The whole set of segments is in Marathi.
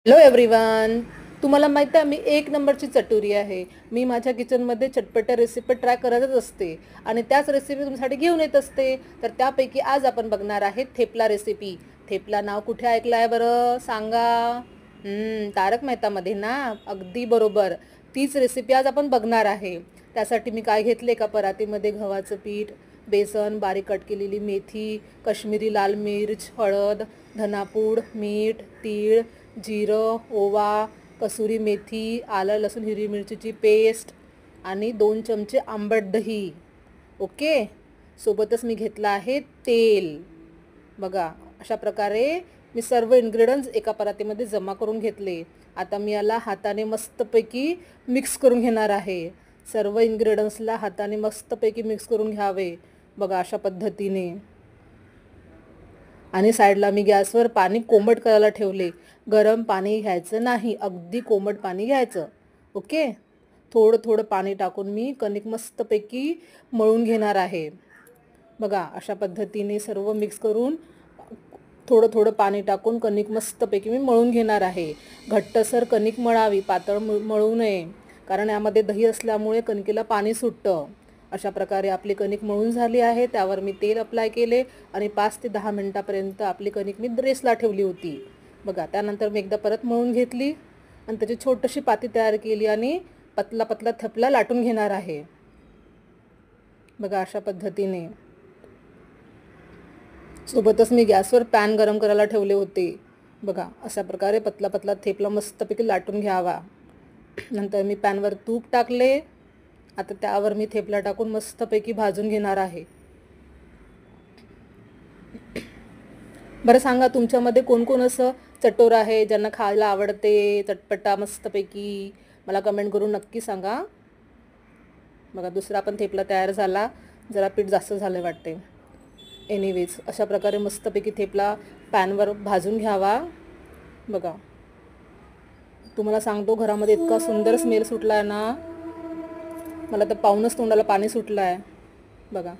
Hello everyone. तुम्हाला माहिती आहे मी एक नंबरची चटुरी आहे. मी माझ्या किचनमध्ये चटपट्या रेसिपी ट्राय करतच असते आणि त्याच रेसिपी तुमच्यासाठी घेऊन येत असते. तर त्यापैकी आज आपण बघणार आहे थेपला रेसिपी. थेपला नाव कुठे ऐकलं आहे बरं सांगा? तारक मेहतामध्ये ना. अगदी बरोबर. तीच रेसिपी आज आपण बघणार आहे. त्यासाठी मी काय घेतले का परातीमध्ये गव्हाचं पीठ, बेसन, बारीक कट केलेली मेथी, काश्मीरी लाल मिर्च, हळद, धनापूड, मीठ, तीळ, जिरं, ओवा, कसुरी मेथी, आलं लसूण हिरवी मिरचीची पेस्ट आणि 2 चमचे आंबट दही. ओके. सोबतच मी घेतलं आहे तेल. बघा अशा प्रकारे मी सर्व इन्ग्रेडियंट्स एका परातीमध्ये जमा करून घेतले. आता मी याला हाताने मस्तपैकी मिक्स करून घेणार आहे. सर्व इन्ग्रेडियंट्सला हाताने मस्तपैकी मिक्स करून घ्यावे. बघा अशा पद्धतीने. आणि साईडला मी गॅसवर पाणी कोमट करायला ठेवले. गरम पाणी घ्यायचं नाही, अगदी कोमट पाणी घ्यायचं. ओके. थोडं थोडं पाणी टाकून मी कणिक मस्तपैकी मळून घेणार आहे. बघा अशा पद्धतीने सर्व मिक्स करून थोडं थोडं पाणी टाकून कणिक मस्तपैकी मी मळून घेणार आहे. घट्टसर कणिक मळावी, पातळ मळू नये, कारण यामध्ये दही असल्यामुळे कणकेला पाणी सुटतं. अशा प्रकारे आपली कणिक मळून झाली आहे. त्यावर मी तेल अप्लाय केले आणि 5 ते 10 मिनिटापर्यंत आपली कणिक मी रेस्टला ठेवली होती. बघा त्यानंतर मी एकदा परत मळून घेतली आणि त्याची छोटीशी पाती तयार केली आणि पतला पतला थेपला लाटून घेणार आहे. बघा अशा पद्धतीने. सोबतच मी गॅसवर पॅन गरम करायला ठेवले होते. बघा अशा प्रकारे पतला पतला थेपला मस्तपैकी लाटून घ्यावा. नंतर मी पॅनवर तूप टाकले. आता त्यावर मी थेपला टाकून मस्तपैकी भाजून घेणार आहे. बरं सांगा, तुमच्यामध्ये कोण कोण असं चटोर आहे ज्यांना खायला आवडते चटपटा मस्तपैकी? मला कमेंट करून नक्की सांगा. बघा दुसरा पण थेपला तयार झाला. जरा पीठ जास्त झालं वाटते. एनिवेज अशा प्रकारे मस्तपैकी थेपला पॅनवर भाजून घ्यावा. बघा तुम्हाला सांगतो, घरामध्ये इतका सुंदर स्मेल सुटला आहे ना, मला तर पाहूनच तोंडाला पाणी सुटलं आहे. बघा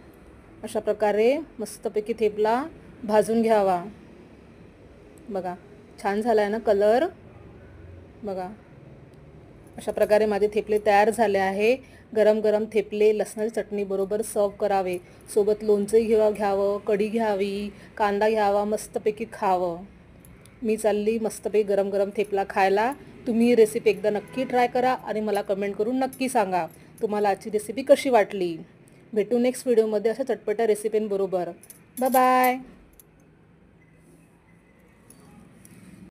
अशा प्रकारे मस्तपैकी थेपला भाजून घ्यावा. बघा छान झाला आहे ना कलर. बघा अशा प्रकारे माझे थेपले तयार झाले आहे. गरम गरम थेपले लसणाची चटणी बरोबर सर्व करावे. सोबत लोणचंही घ्यावं, कढी घ्यावी, कांदा घ्यावा, मस्तपैकी खावं. मी चालली मस्तपैकी गरम गरम थेपला खायला. तुम्ही ही रेसिपी एकदा नक्की ट्राय करा आणि मला कमेंट करून नक्की सांगा तुम्हाला आजची रेसिपी कशी वाटली. भेटू नेक्स्ट व्हिडिओमध्ये अशा चटपट्या रेसिपींबरोबर. Bye bye.